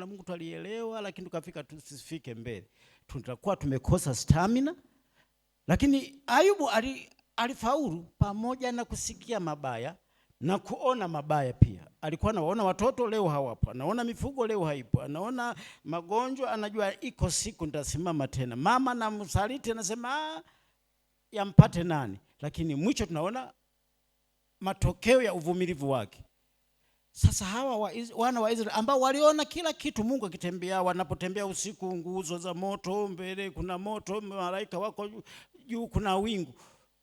la Mungu tulielewa, lakini tukafika tusifike mbele, tutakuwa tumekosa stamina. Lakini Ayubu alifaulu pamoja na kusikia mabaya na kuona mabaya pia. Alikuwa anaona watoto leo hawapo, anaona mifugo leo haipo, anaona magonjwa, anajua iko siku nitasimama tena. Mama na msaliti anasema yampate nani? Lakini mwisho tunaona matokeo ya uvumilivu wake. Sasa hawa wana wa Israeli ambao waliona kila kitu Mungu akitembea, wanapotembea usiku, nguzo za moto, mbele kuna moto, malaika wako juu, kuna wingu,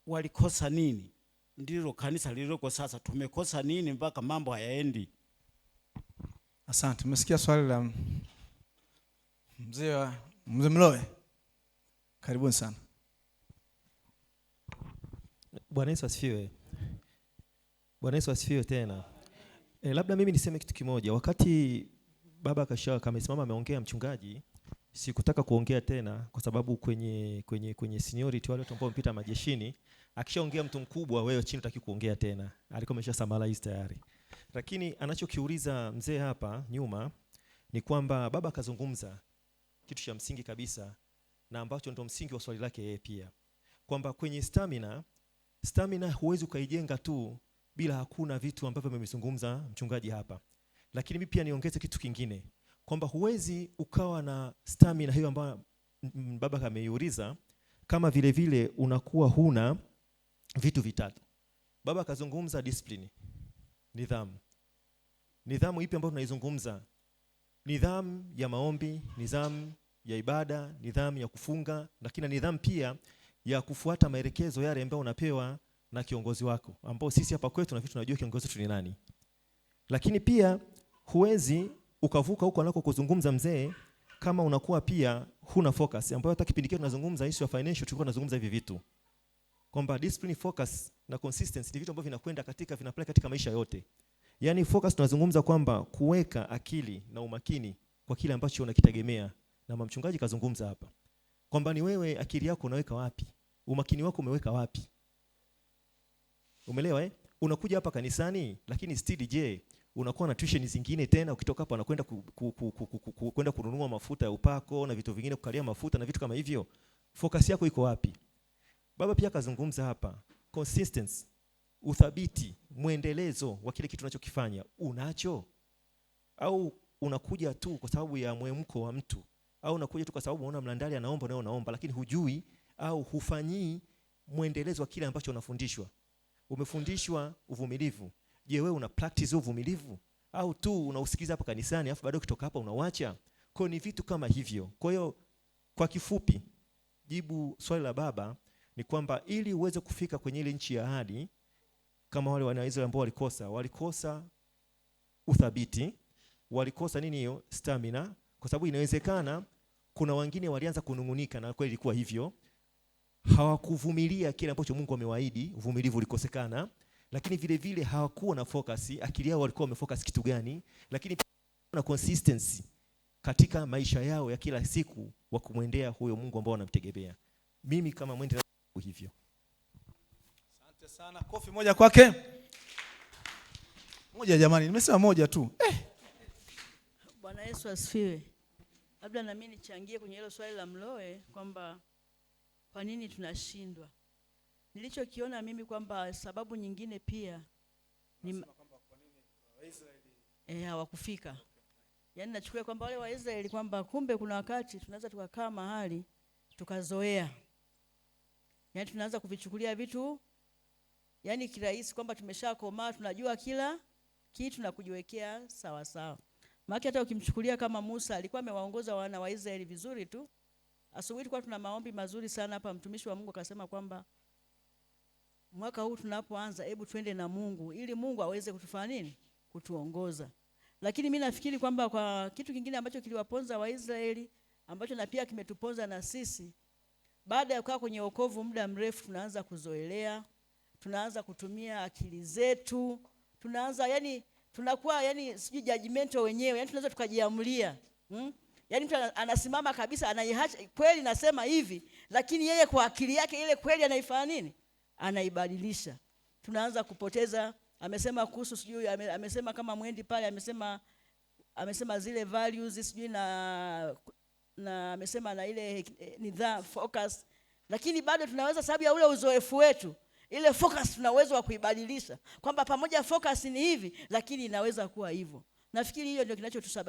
walikosa nini? Ndilo kanisa lililoko sasa. Tumekosa nini mpaka mambo hayaendi? Asante. Umesikia swali la mzee Mloe. Karibuni sana. Bwana Yesu asifiwe. Bwana Yesu asifiwe tena. Labda mimi niseme kitu kimoja. Wakati baba Kashaka amesimama ameongea mchungaji, sikutaka kuongea tena kwa sababu kwenye seniority wale watu ambao wamepita majeshini, akishaongea mtu mkubwa wewe chini utaki kuongea tena. Alikuwa amesha summarize tayari. Lakini anachokiuliza mzee hapa nyuma ni kwamba baba akazungumza kitu cha msingi kabisa na ambacho ndio msingi wa swali lake yeye pia. Kwamba kwenye stamina huwezi ukaijenga tu bila hakuna vitu ambavyo amezungumza mchungaji hapa. Lakini mimi pia niongeze kitu kingine kwamba huwezi ukawa na stamina hiyo ambayo baba kameiuliza kama vile vile unakuwa huna vitu vitatu. Baba akazungumza discipline, nidhamu. Nidhamu ipi ambayo tunaizungumza? Nidhamu ya maombi, nidhamu ya ibada, nidhamu ya kufunga, lakini nidhamu pia ya kufuata maelekezo yale ambayo unapewa na kiongozi wako, ambao sisi hapa kwetu na vitu tunajua kiongozi wetu ni nani. Lakini pia huwezi ukavuka huko anako kuzungumza mzee kama unakuwa pia huna focus, ambayo hata kipindi kile tunazungumza issue ya financial tulikuwa tunazungumza hivi vitu. Kwamba discipline, focus na consistency ni vitu ambavyo vinakwenda vinapeleka katika maisha yote. Yaani focus tunazungumza kwamba kuweka akili na umakini kwa kile ambacho unakitegemea. Na mchungaji kazungumza hapa kwamba ni wewe akili yako unaweka wapi? Umakini wako umeweka wapi? Umeelewa Unakuja hapa kanisani lakini still je, unakuwa na tuition zingine tena ukitoka hapa unakwenda kwenda kununua mafuta ya upako na vitu vingine, kukalia mafuta na vitu kama hivyo. Focus yako iko wapi? Baba pia kazungumza hapa consistency, uthabiti, muendelezo wa kile kitu unachokifanya. Unacho? Au unakuja tu kwa sababu ya mwemko wa mtu? Au unakuja tu kwa sababu unaona mlandali anaomba na unaomba, lakini hujui au hufanyii muendelezo wa kile ambacho unafundishwa? Umefundishwa uvumilivu. Je, wewe una practice uvumilivu au tu unausikiza hapa kanisani afu baadaye kutoka hapa unauacha? Kwa ni vitu kama hivyo. Kwa hiyo kwa kifupi jibu swali la baba ni kwamba ili uweze kufika kwenye ile nchi ya ahadi kama wale wana Israeli ambao walikosa uthabiti, walikosa nini hiyo? Stamina. Kwa sababu inawezekana kuna wengine walianza kunungunika na kweli ilikuwa hivyo. Hawakuvumilia kile ambacho Mungu amewaahidi, uvumilivu ulikosekana. Lakini vile vile hawakuwa na focus, akili yao walikuwa wamefocus kitu gani? Lakini pia na consistency katika maisha yao ya kila siku wa kumwendea huyo Mungu ambao wanamtegemea. Mimi kama mwende hivyo. Asante sana. Kofi moja kwake. Moja jamani, nimesema moja tu. Bwana Yesu asifiwe. Labda na mimi nichangie kwenye hilo swali la Mloe kwamba kwa nini tunashindwa. Nilichokiona mimi kwamba sababu nyingine pia ni kwamba kwa nini Waisraeli hawakufika. Yaani nachukua kwamba wale Waisraeli kwamba kumbe kuna wakati tunaweza tukakaa mahali tukazoea. Yaani tunaanza kuvichukulia vitu yaani kirahisi kwamba tumeshakomaa, tunajua kila kitu na kujiwekea sawa sawa. Maana hata ukimchukulia kama Musa alikuwa amewaongoza wana wa Israeli vizuri tu. Asubuhi tulikuwa tuna maombi mazuri sana hapa, mtumishi wa Mungu akasema kwamba mwaka huu tunapoanza hebu twende na Mungu ili Mungu aweze kutufanya nini? Kutuongoza. Lakini mimi nafikiri kwamba kwa kitu kingine ambacho kiliwaponza Waisraeli ambacho na pia kimetuponza na sisi, baada ya kukaa kwenye wokovu muda mrefu tunaanza kuzoelea, tunaanza kutumia akili zetu, tunaanza tunakuwa sijui judgmental wenyewe, tunaweza tukajiamulia. Yaani mtu anasimama kabisa anaiacha kweli nasema hivi, lakini yeye kwa akili yake ile kweli anaifanya nini? Anaibadilisha. Tunaanza kupoteza. Amesema kuhusu sijui amesema kama mwendi pale amesema amesema zile values sijui na amesema na ile nidhamu focus, lakini bado tunaweza, sababu ya ule uzoefu wetu, ile focus tuna uwezo wa kuibadilisha kwamba pamoja focus ni hivi lakini inaweza kuwa hivyo. Nafikiri hiyo ndio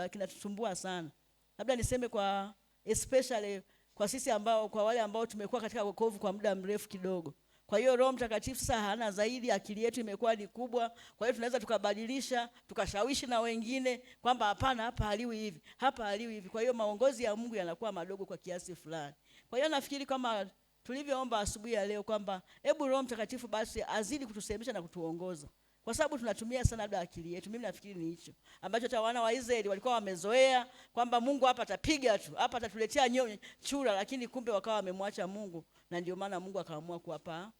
kinatusumbua sana. Labda niseme kwa especially kwa sisi ambao, kwa wale ambao tumekuwa katika wokovu kwa muda mrefu kidogo. Kwa hiyo Roho Mtakatifu sasa hana zaidi, akili yetu imekuwa ni kubwa. Kwa hiyo tunaweza tukabadilisha, tukashawishi na wengine kwamba hapana, hapa haliwi hivi, hapa haliwi hivi. Kwa hiyo maongozi ya Mungu yanakuwa madogo kwa kiasi fulani. Kwa hiyo nafikiri kama tulivyoomba asubuhi ya leo kwamba hebu Roho Mtakatifu basi azidi kutusemesha na kutuongoza, kwa sababu tunatumia sana labda akili yetu. Mimi nafikiri ni hicho ambacho hata wana wa Israeli walikuwa wamezoea kwamba Mungu hapa atapiga tu, hapa atatuletea chura, lakini kumbe wakawa wamemwacha Mungu, na ndio maana Mungu akaamua kuwapa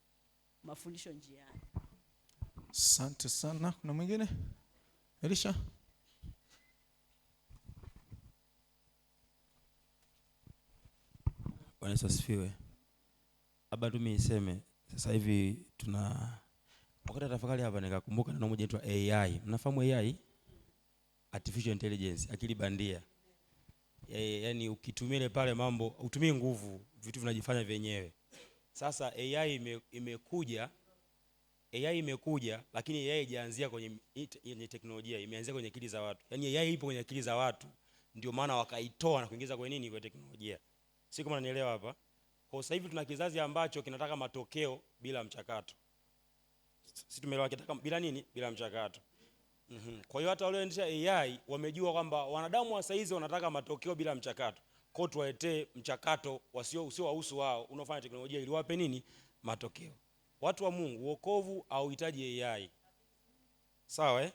mafundisho njiani. Asante sana. Kuna mwingine? Elisha? Bwana Yesu asifiwe. Labda tu mimi niseme sasa hivi wakati tafakari hapa nikakumbuka neno moja inaitwa AI. Mnafahamu AI? Artificial Intelligence, akili bandia. Yaani ukitumia ile pale mambo, utumie nguvu, vitu vinajifanya vyenyewe. Sasa AI imekuja lakini AI haijaanzia kwenye teknolojia, imeanzia kwenye akili za watu. Yaani AI ipo kwenye akili za watu, ndio maana wakaitoa na kuingiza kwenye nini? Kwenye teknolojia. Si kama unanielewa hapa? Kwa sasa hivi tuna kizazi ambacho kinataka matokeo bila mchakato. Sisi tumeelewa kitaka bila nini? Bila mchakato. Kwa hiyo hata walioendesha AI wamejua kwamba wanadamu wa saizi wanataka matokeo bila mchakato. Kwa hiyo tuwaletee mchakato usio wahusu wao, unaofanya teknolojia ili wape nini? Matokeo. Watu wa Mungu, wokovu hauhitaji AI. Sawa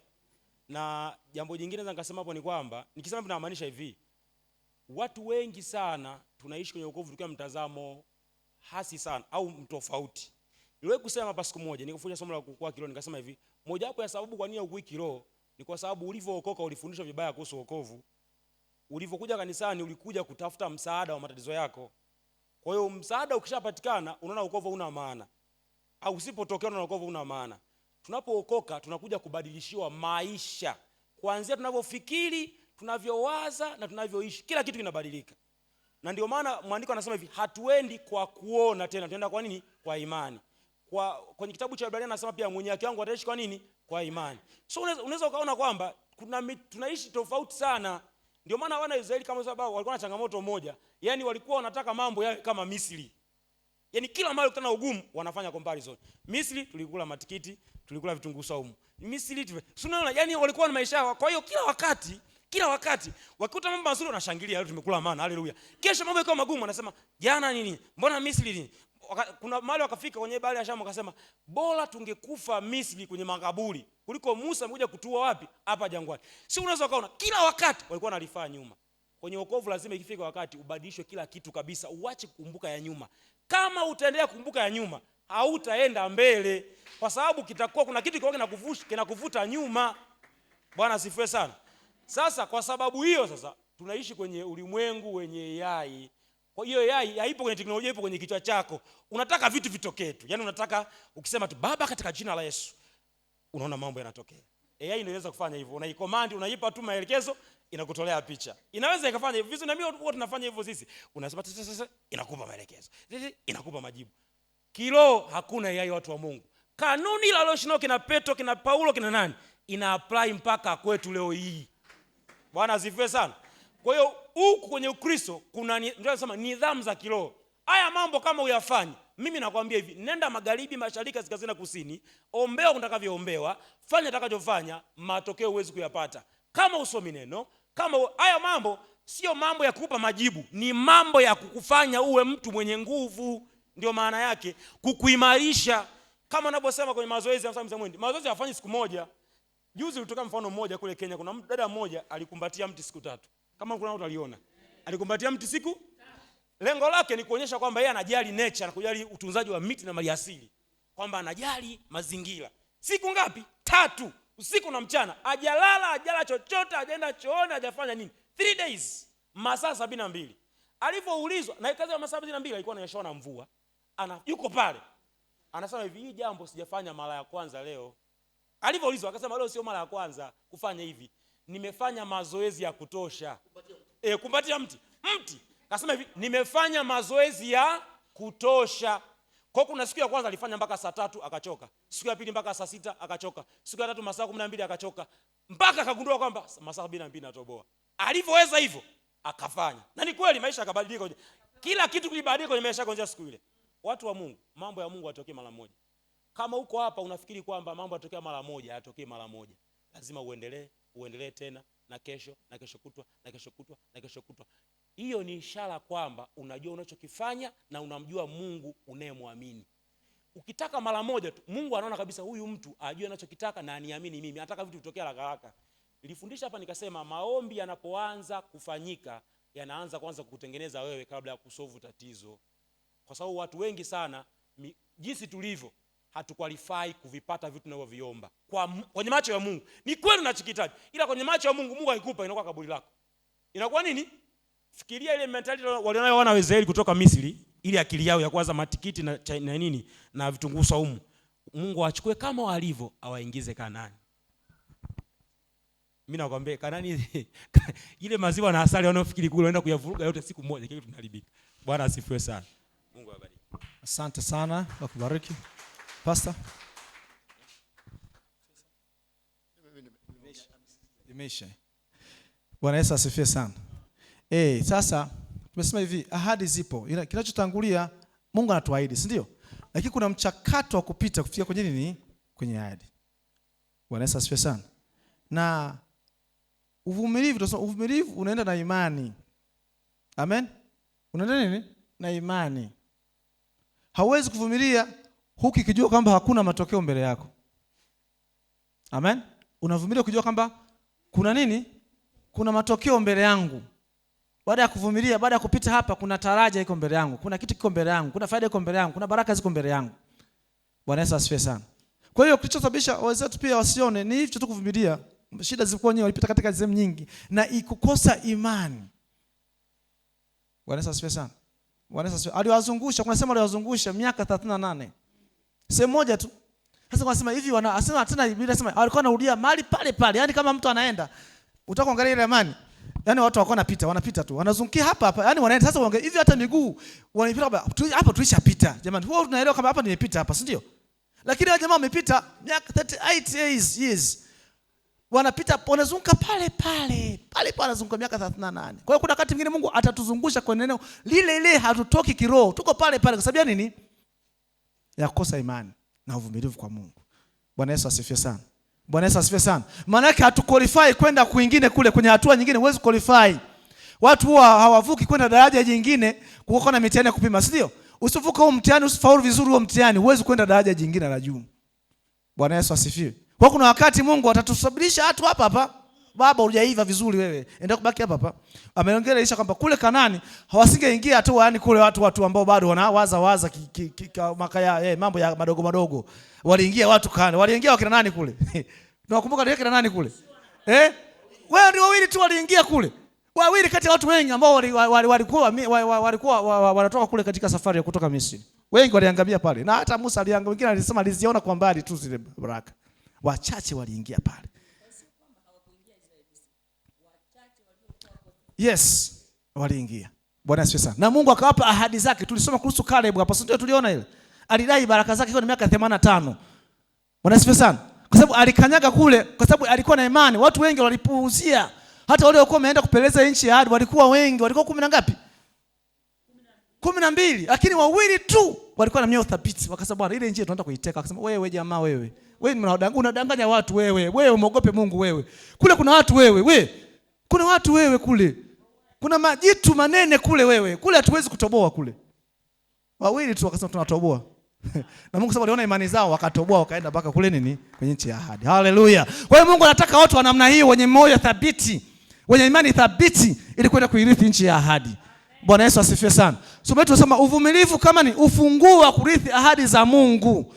Na jambo jingine naweza nikasema hapo ni kwamba, nikisema tunamaanisha hivi, watu wengi sana tunaishi kwenye wokovu tukiwa mtazamo hasi sana au mtofauti. Niliwahi kusema hapa siku moja, nikufundisha somo la kukua kiroho, nikasema hivi, moja wapo ya sababu kwa nini ukui kiroho ni kwa sababu ulivyookoka ulifundishwa vibaya kuhusu wokovu. Ulivyokuja kanisani ulikuja kutafuta msaada wa matatizo yako. Kwa hiyo msaada ukishapatikana unaona wokovu una maana. Au usipotokea unaona wokovu una maana. Tunapookoka tunakuja kubadilishiwa maisha. Kuanzia tunavyofikiri, tunavyowaza na tunavyoishi, kila kitu kinabadilika. Na ndio maana mwandiko anasema hivi, hatuendi kwa kuona tena, tunaenda kwa nini? Kwa imani. Kwenye kitabu cha Ibrania anasema pia mwenye haki wangu ataishi kwa nini? Kwa imani. So unaweza ukaona kwamba tunaishi tofauti sana. Ndio maana wana Israeli kama sababu walikuwa na changamoto moja, yani walikuwa wanataka mambo yawe kama Misri. Yani kila mahali kutana ugumu wanafanya comparison. Misri tulikula matikiti, tulikula vitunguu saumu. Misri unaona, yani walikuwa na maisha yao. Kwa hiyo kila wakati wakikuta mambo mazuri wanashangilia, leo tumekula maana, haleluya. Kesho mambo yakawa magumu wanasema jana nini? Mbona Misri nini? Kuna mahali wakafika kwenye bahari ya Shamu wakasema bora tungekufa Misri kwenye makaburi kuliko Musa amekuja kutua wapi? Hapa jangwani. Si unaweza ukaona kila wakati walikuwa wanalifaa nyuma. Kwenye wokovu lazima ikifika wakati ubadilishwe kila kitu kabisa, uache kukumbuka ya nyuma. Kama utaendelea kukumbuka ya nyuma, hautaenda mbele, kwa sababu kitakuwa kuna kitu kinakuvuta nyuma. Bwana asifiwe sana. Sasa kwa sababu hiyo sasa tunaishi kwenye ulimwengu wenye AI. Kwa hiyo AI haipo kwenye teknolojia, ipo kwenye kichwa chako. Unataka vitu vitokee tu. Yaani unataka ukisema tu Baba katika jina la Yesu, unaona mambo yanatokea. AI inaweza kufanya hivyo. Unaicommand, unaipa tu maelekezo, inakutolea picha. Inaweza ikafanya hivyo. Vizuri, na mimi huwa tunafanya hivyo sisi. Unasema sasa inakupa maelekezo. Inakupa majibu. Kiroho hakuna AI, watu wa Mungu. Kanuni la Loshino kina Petro, kina Paulo, kina nani? Ina apply mpaka kwetu leo hii. Bwana asifiwe sana. Kwa hiyo huku kwenye Ukristo kuna ndio nasema nidhamu za kiroho. Haya mambo kama uyafanye, mimi nakwambia hivi, nenda magharibi, mashariki, kaskazini na kusini, ombea utakavyoombewa, fanya utakachofanya, matokeo huwezi kuyapata kama usomi neno. Kama haya mambo sio mambo ya kukupa majibu, ni mambo ya kukufanya uwe mtu mwenye nguvu. Ndio maana yake, kukuimarisha. Kama anavyosema kwenye mazoezi ya Msamia Mwendi, mazoezi hayafanyi siku moja. Juzi ulitoka mfano mmoja kule Kenya, kuna dada mmoja alikumbatia mti siku 3. Kama kuna watu waliona, alikumbatia mti siku 3. Lengo lake ni kuonyesha kwamba yeye anajali nature, anakujali utunzaji wa miti na mali asili, kwamba anajali mazingira. Siku ngapi? 3, usiku na mchana. Hajala chochote, hajaenda chooni, hajafanya nini? 3 days, masaa 72. Alipoulizwa, na kazi ya masaa 72 ilikuwa inanyesha na mvua, yuko pale anasema hivi, hii jambo sijafanya mara ya kwanza leo. Alipoulizwa akasema leo sio mara ya kwanza kufanya hivi. nimefanya mazoezi ya kutosha. Kumbatia mti. Kasema hivi, nimefanya mazoezi ya kutosha. Kwa kuna siku ya kwanza alifanya mpaka saa 3 akachoka. Siku ya pili mpaka saa 6 akachoka. Siku ya tatu masaa 12 akachoka. Mpaka akagundua kwamba masaa 72 natoboa. Alivyoweza hivyo akafanya. Na ni kweli maisha yakabadilika. Kila kitu kilibadilika kwenye maisha kuanzia siku ile. Watu wa Mungu, mambo ya Mungu yatokee mara moja. Kama uko hapa unafikiri kwamba mambo yatokea mara moja, yatokee mara moja. Lazima uendelee tena na kesho, na kesho kutwa, na kesho kutwa, na kesho kutwa. Hiyo ni ishara kwamba unajua unachokifanya na unamjua Mungu unayemwamini. Ukitaka mara moja tu, Mungu anaona kabisa huyu mtu ajue anachokitaka na aniamini mimi. Anataka vitu vitokee haraka haraka. Nilifundisha hapa nikasema maombi yanapoanza kufanyika, yanaanza kwanza kukutengeneza wewe kabla ya kusolve tatizo. Kwa sababu watu wengi sana jinsi tulivyo hatukwalify kuvipata vitu tunavyoviomba. Kwenye macho ya Mungu ni kweli unachokihitaji, ila kwenye macho ya Mungu, Mungu akikupa inakuwa kaburi lako. Inakuwa nini? Fikiria ile mentality walionayo wana wa Israeli kutoka Misri, ile akili yao ya kwanza matikiti na nini na vitunguu saumu. Mungu achukue kama walivyo awaingize Kanaani. Mimi nakwambia Kanaani ile maziwa na asali wanaofikiri kule waenda kuyavuruga yote siku moja kile tunaharibika. Bwana asifiwe sana. Mungu awabariki. Asante sana, akubariki. Pastor. Imeisha. Bwana Yesu asifiwe sana. Sasa tumesema hivi, ahadi zipo. Kinachotangulia Mungu anatuahidi, si ndio? Lakini kuna mchakato wa kupita kufikia kwenye nini? Kwenye ahadi. Bwana Yesu asifiwe sana. Na uvumilivu, tunasema uvumilivu unaenda na imani. Amen. Unaenda nini? Na imani. Hauwezi kuvumilia huku ukijua kwamba hakuna matokeo mbele yako. Amen. Unavumilia ukijua kwamba kuna nini? Kuna matokeo mbele yangu. Baada ya kuvumilia, baada ya kupita hapa, kuna taraja iko mbele yangu, kuna kitu kiko mbele yangu, kuna faida iko mbele yangu, kuna baraka ziko mbele yangu. Bwana Yesu asifiwe sana. Kwa hiyo kilichosababisha wenzetu pia wasione ni hicho tu, kuvumilia. Shida zilikuwa nyingi, walipita katika sehemu nyingi na ikukosa imani. Bwana Yesu asifiwe sana. Bwana Yesu asifiwe. Aliwazungusha, kuna sema aliwazungusha miaka 38. Sehemu moja tu. Sasa wanasema hivi, wanasema tena Biblia inasema alikuwa anarudia mahali pale pale. Yaani kama mtu anaenda, utakuangalia ile ramani. Yaani watu wako wanapita tu. Wanazungukia hapa. Yaani wanaenda sasa uangalie hivi, hata miguu wanapita hapa tulishapita. Jamani, wewe tunaelewa kama hapa nimepita hapa, si ndio? Lakini wale jamaa wamepita miaka 38 years. Wanapita wanazunguka pale wanazunguka miaka 38. Kwa hiyo kuna wakati mwingine Mungu atatuzungusha kwenye eneo lile hatutoki kiroho. Tuko pale kwa sababu ya nini? Ya kukosa imani na uvumilivu kwa Mungu. Bwana Yesu asifiwe sana. Bwana Yesu asifiwe sana. Maana yake hatuqualify kwenda kwingine kule, kwenye hatua nyingine huwezi qualify. Watu huwa hawavuki kwenda daraja jingine kuko na mitihani ya kupima, si ndio? Usivuka huo mtihani, usifaulu vizuri huo mtihani, huwezi kwenda daraja jingine la juu. Bwana Yesu asifiwe. Kwa kuna wakati Mungu atatusabilisha watu hapa. Baba hujaiva vizuri wewe. Enda kubaki hapa. Ameongelea kwamba kule Kanaani hawasingeingia tu, yani kule watu ambao bado wanawaza makaya mambo ya madogo. Waliingia watu Kanaani. Waliingia wakina nani kule? Tunakumbuka ndio kina nani kule? Wewe ndio wawili tu waliingia kule. Wawili kati ya watu wengi ambao walikuwa wanatoka kule katika safari ya kutoka Misri. Wengi waliangamia pale. Na hata Musa aliangamia, wengine alisema aliziona kwa mbali tu zile baraka. Wachache waliingia pale. Yes, waliingia. Bwana asifiwe sana. Na Mungu akawapa ahadi zake. Tulisoma kuhusu Caleb hapa, sio tuliona ile. Alidai baraka zake kwa miaka 85. Bwana asifiwe sana. Kwa sababu alikanyaga kule, kwa sababu alikuwa na imani. Watu wengi walipuuzia. Hata wale walikuwa wameenda kupeleza nchi ya ahadi walikuwa wengi, walikuwa 10 na ngapi? 12. Lakini wawili tu walikuwa na mioyo thabiti. Wakasema Bwana, ile nchi tunaenda kuiteka. Akasema wewe jamaa wewe unadanganya watu wewe umeogope Mungu wewe. Kule kuna watu wewe. Kuna watu wewe kule. Kuna majitu manene kule wewe. Kule hatuwezi kutoboa kule. Wawili tu wakasema tunatoboa. Na Mungu sababu aliona imani zao wakatoboa, wakaenda mpaka kule nini? Kwenye nchi ya ahadi. Haleluya. Kwa hiyo Mungu anataka watu wa namna hiyo, wenye moyo thabiti, wenye imani thabiti, ili kwenda kuirithi nchi ya ahadi. Bwana Yesu asifiwe sana. Somo letu tunasema uvumilivu kama ni ufunguo wa kurithi ahadi za Mungu.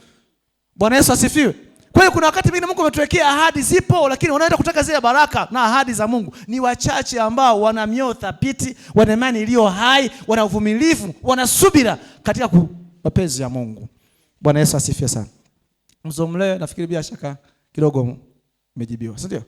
Bwana Yesu asifiwe. Kwa hiyo kuna wakati mwingine Mungu ametuwekea ahadi zipo, lakini wanaenda kutaka zile baraka na ahadi za Mungu ni wachache ambao wana mioyo thabiti, wana imani iliyo hai, wana uvumilivu, wana subira katika mapenzi ya Mungu. Bwana Yesu asifiwe sana. Mzomle nafikiri bila shaka kidogo umejibiwa, si ndio?